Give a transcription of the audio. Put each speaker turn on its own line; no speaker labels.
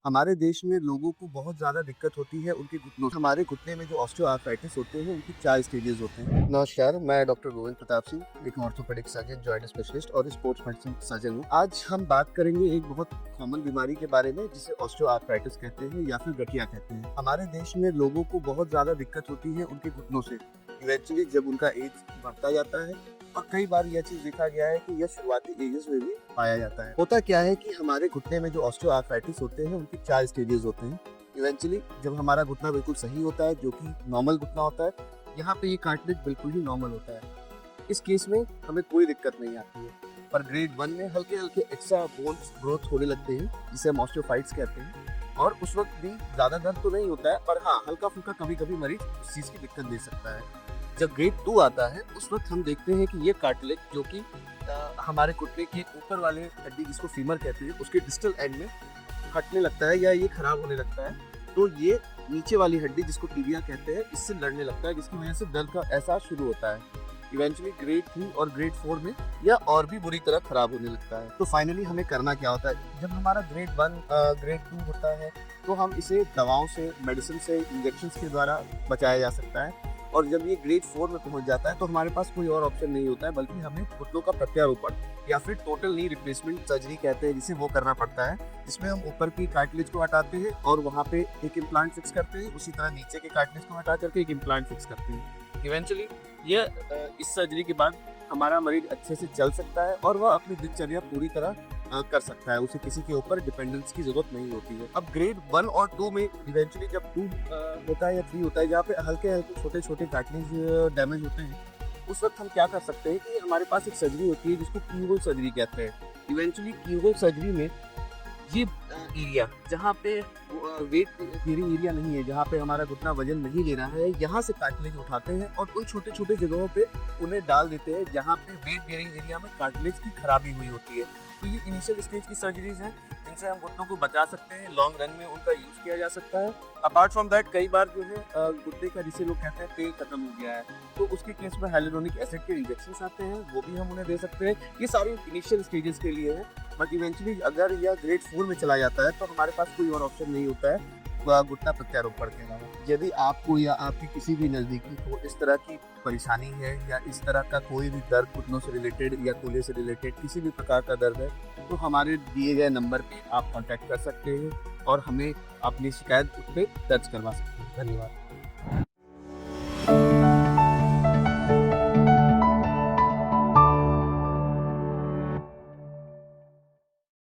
हमारे देश में लोगों को बहुत ज़्यादा दिक्कत होती है उनके घुटनों से। हमारे घुटने में जो ऑस्टियोआर्थराइटिस होते हैं उनकी 4 स्टेजेस होते हैं। नमस्कार, मैं डॉक्टर गोविंद प्रताप सिंह, एक ऑर्थोपेडिक सर्जन, जॉइंट स्पेशलिस्ट और स्पोर्ट्स मेडिसिन सर्जन हूँ। आज हम बात करेंगे एक बहुत कॉमन बीमारी के बारे में जिसे ऑस्टियोआर्थराइटिस कहते हैं या फिर गठिया कहते हैं। हमारे देश में लोगों को बहुत ज़्यादा दिक्कत होती है उनके घुटनों से। इवेंचुअली जब उनका एज बढ़ता जाता है और कई बार यह चीज देखा गया है कि यह शुरुआती एजेस में भी पाया जाता है। होता क्या है कि हमारे घुटने में जो ऑस्टियोआर्थराइटिस होते हैं उनके 4 स्टेजेस होते हैं। इवेंचुअली जब हमारा घुटना बिल्कुल सही होता है, जो कि नॉर्मल घुटना होता है, यहाँ पे ये कार्टिलेज बिल्कुल ही नॉर्मल होता है। इस केस में हमें कोई दिक्कत नहीं आती है। पर ग्रेड 1 में हल्के हल्के एक्स्ट्रा बोन्स ग्रोथ होने लगते हैं जिसे हम ऑस्टियोफाइट्स कहते हैं। और उस वक्त भी ज्यादा दर्द तो नहीं होता है, पर हाँ हल्का फुल्का कभी कभी मरीज उस चीज की दिक्कत दे सकता है। जब ग्रेड 2 आता है उस वक्त हम देखते हैं कि ये कार्टिलेज जो कि हमारे घुटने के ऊपर वाले हड्डी जिसको फीमर कहते हैं उसके डिस्टल एंड में फटने लगता है या ये खराब होने लगता है। तो ये नीचे वाली हड्डी जिसको टिबिया कहते हैं इससे लड़ने लगता है, जिसकी वजह से दर्द का एहसास शुरू होता है। इवेंचुअली ग्रेड 3 और ग्रेड 4 में यह और भी बुरी तरह खराब होने लगता है। तो फाइनली हमें करना क्या होता है जब हमारा ग्रेड 1 ग्रेड 2 होता है, तो हम इसे दवाओं से, मेडिसिन से, इंजेक्शन के द्वारा बचाया जा सकता है। और जब ये ग्रेड 4 में पहुंच जाता है तो हमारे पास कोई और ऑप्शन नहीं होता है, बल्कि हमें घुटनों का प्रत्यारोपण या फिर टोटल नी रिप्लेसमेंट सर्जरी कहते हैं जिसे वो करना पड़ता है, जिसमें हम ऊपर की कार्टिलेज को हटाते हैं और वहाँ पे एक इम्प्लांट फिक्स करते हैं। उसी तरह नीचे के कार्टिलेज को हटा करके एक इम्प्लांट फिक्स करते हैं। इवेंचुअली ये इस सर्जरी के बाद हमारा मरीज अच्छे से चल सकता है और वह अपनी दिनचर्या पूरी तरह कर सकता है। उसे किसी के ऊपर डिपेंडेंस की जरूरत नहीं होती है। अब ग्रेड 1 और 2 में इवेंचुअली जब 2 होता है या 3 होता है, जहाँ पे हल्के हल्के छोटे छोटे कार्टिलेज डैमेज होते हैं, उस वक्त हम क्या कर सकते हैं कि हमारे पास एक सर्जरी होती है जिसको कीहोल सर्जरी कहते हैं। इवेंचुअली कीहोल सर्जरी में ये एरिया जहाँ पे वेट बेयरिंग एरिया नहीं है, जहाँ पे हमारा घुटना वजन नहीं ले रहा है, यहाँ से कार्टिलेज उठाते हैं और उन छोटे छोटे जगहों पे उन्हें डाल देते हैं जहाँ पे वेट बेयरिंग एरिया में कार्टिलेज की खराबी हुई होती है। तो ये इनिशियल स्टेज की सर्जरीज हैं जिनसे हम घुटनों को बचा सकते हैं। लॉन्ग रन में उनका यूज किया जा सकता है। अपार्ट फ्रॉम दैट कई बार जो है घुटने का जिसे लोग कहते हैं तेल खत्म हो गया है, तो उसके केस में हाइलुरोनिक एसिड के इंजेक्शन आते हैं, वो भी हम उन्हें दे सकते हैं। ये सारी इनिशियल स्टेजेस के लिए है। बट इवेंचुअली अगर यह ग्रेड 4 में चला जाता है तो हमारे पास कोई और ऑप्शन नहीं होता है घुटना प्रत्यारोपण के अलावा। यदि आपको या आपकी किसी भी नज़दीकी को इस तरह की परेशानी है या इस तरह का कोई भी दर्द घुटनों से रिलेटेड या कूल्हे से रिलेटेड किसी भी प्रकार का दर्द है, तो हमारे दिए गए नंबर पे आप कांटेक्ट कर सकते हैं और हमें अपनी शिकायत पे दर्ज करवा सकते हैं। धन्यवाद।